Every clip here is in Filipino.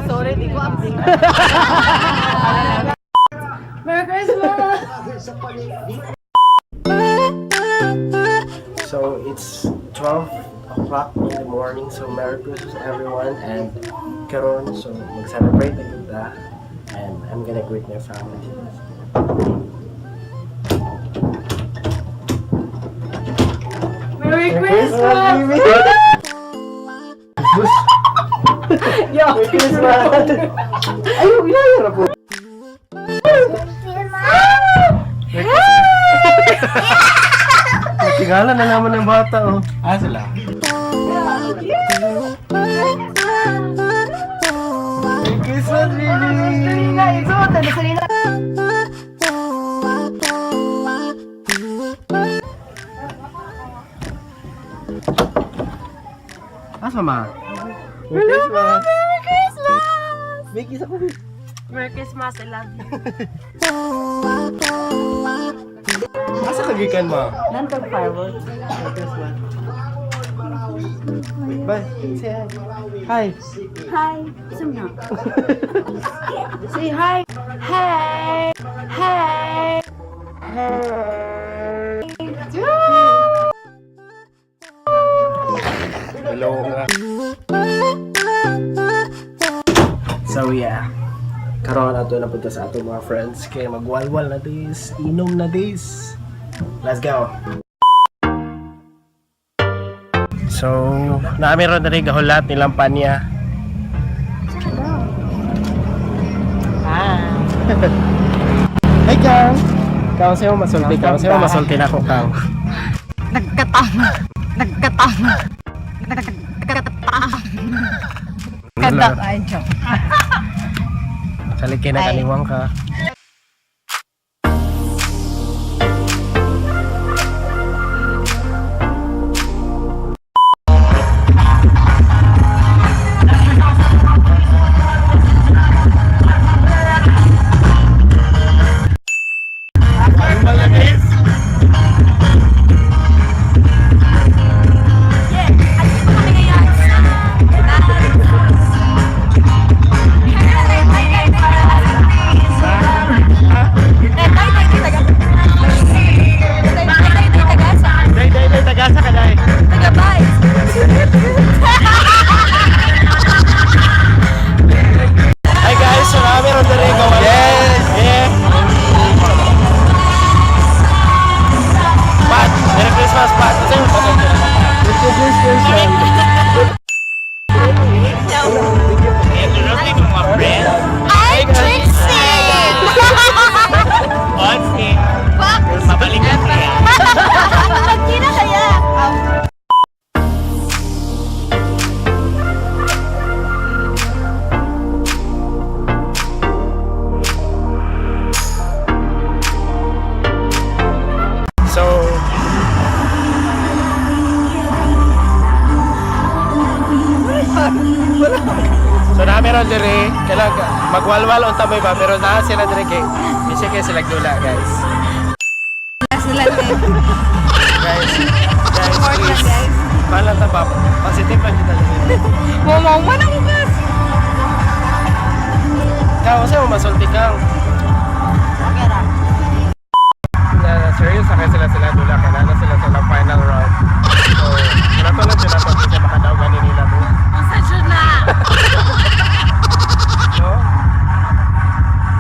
Sorry, di ko update. Merry Christmas! So it's 12 o'clock in the morning. So Merry Christmas everyone, and karon so mag-celebrate na kita, and I'm gonna greet my family. Merry Christmas! Yo, Christmas! Ayun, inayara po. Tingala na naman ng bata, oh. Sila. Merry Christmas, baby! Asa ma? Merry Christmas! Merry Christmas! Mickey, sa ko. Merry Christmas, I love you. Asa kagikan ma? Nantog fireworks. Merry Christmas. Bye. Say hi. Hi. Saan na? Say hi. Hey. Hey. Hello nga. So yeah. Karon ato na punta sa ato mga friends kay magwalwal na days, inom na days. Let's go. So, naami ron na rin gahulat nilang panya. Hi! Hi, Kang! Kang, sa'yo masulti. Kang, sa'yo masulti na ako, Kang. Nagkatama. Nagkatama. Kadak ay joke. Salikin na kaniwang ka. So na meron dire kailang magwalwal unta may ba pero naa sila dire kay bisig kay sila dula guys. Sila din. Guys, please. Pala ta ba? Positive lang kita dire. Momo man ako gas. Kao sa masulti kang. Okay ra. Na serious sa sila dula kay na sila sa final round. So, wala to lang sila kasi makadaw ganin nila to. Asa jud na? No?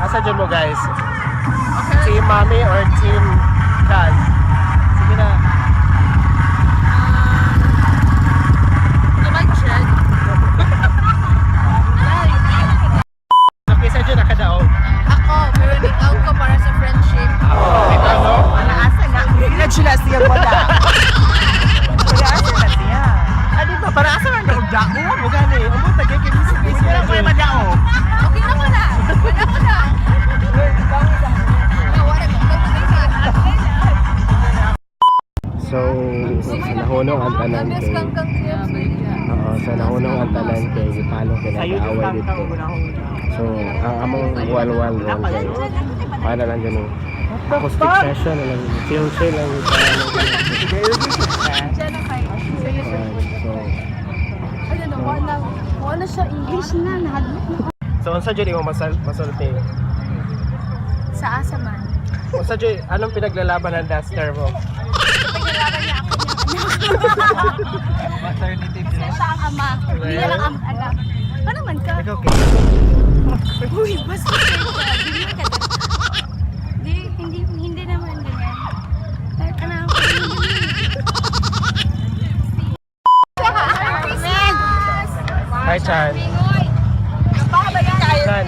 Asa dyan mo guys? Team Mami or Team Kaz? Sige na. Mag-check. Napisa dyan nakadaog. Ako, pero ikaw ko para sa friendship. Ito no? Asa na? Ina sila siya mo na. Asa na siya? Ano ba? Para asa man daog dako? Mo gani. Amo tagay kay bisig sila ko madao. Okay na mo na. Wala ko na. So, sa nahunong ang tanan kay sa nahunong ang tanan kay gipalong pinag-aaway dito. So, ang among walwal ron kay para lang ganun. Acoustic session lang, chill lang. So, Wala siya English na, nahadlok na. So, unsa dyan mo masulti? Sa asa man. Unsa dyan, anong pinaglalaban ng duster mo? Pinaglalaban niya ako niyang anak. Maternity Kasi siya ang ama. Hindi niya lang ang anak. Ano man ka? Ikaw, okay. Uy, basta hindi naman ganyan. Kahit anak ko, Hi, Chan. Chan.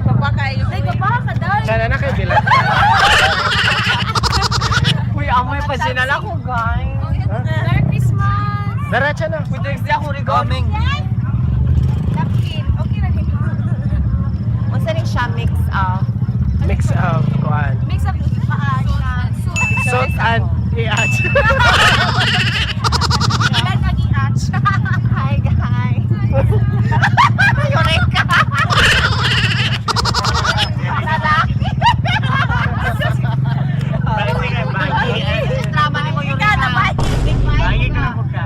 Papakain Ay, gaba ka dahil. Chan, anak kayo bilang. Uy, amoy pa sinala ko, guys. Merry Christmas! Diretso na. Pwede siya ko regoming. Napkin. Okay na dito. Unsa rin siya mix of Mix of kuan. Mix up paan na Salt and iach. Ilan nag-i-atch. Hi, guys. Eureka! drama ni mo yung Ika na ba? Lagi ka na ka.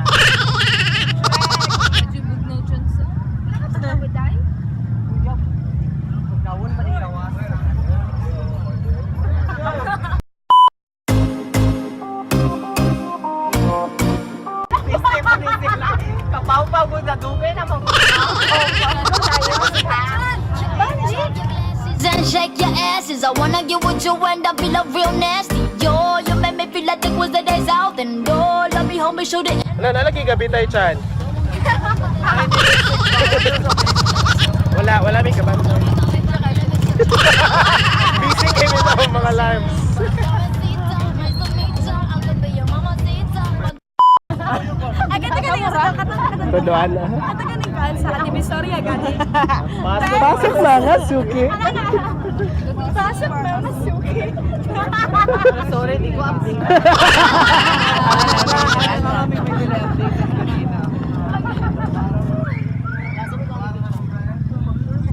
Gawon pa rin gawas. Kapaw-paw ko sa dugay na mga And shake your asses. I wanna get with you and I feel like real nasty. Yo, you make me feel like it was the days out and all. Love me, homie, shoot it. Ano, nalagi gabi tayo, Chan? Wala may kaban. Busy kayo sa mga alarms. Tuduan na. Sa Divisoria gani. Pasok na nga, Suki. Pasok na masuki. sorry, di ko update.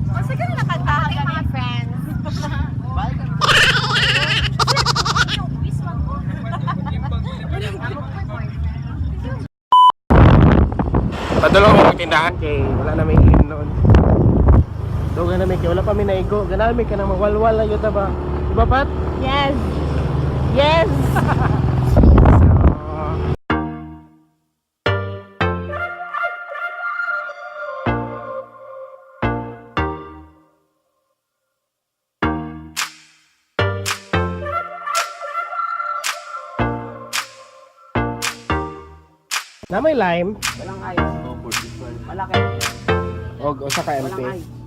Kasi ka na nakantahan ka ni friends. Padulong mo magtindahan kay wala na may ilim noon. Doon na may kay wala pa may naigo. Ganami ka na mawalwal na yun ba? Diba, Pat? Yes. Yes. Na may lime. Walang ice. Malaki. O sa KMP. Walang ice.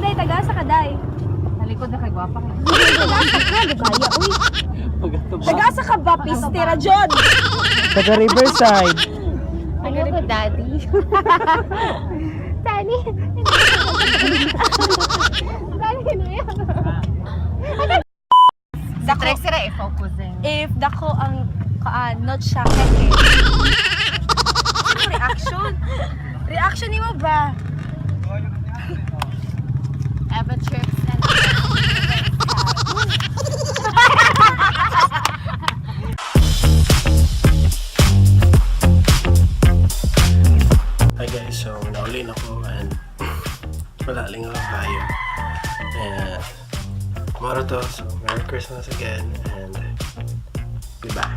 Day, tagasa ka, day. Talikod na kay gwapa kay. Tagasa ka, gaya, uy. Tagasa ka ba, pistera, John? Taga Riverside. Ano ko daddy? Tani. Tani, ano yan? Sa trek sira i-focusing. If dako ang not siya kake. Reaction? Reaction ni mo ba? Ever trips and Hi guys, so naulin ako and malaling ako tayo. And tomorrow to, so Merry Christmas again and goodbye.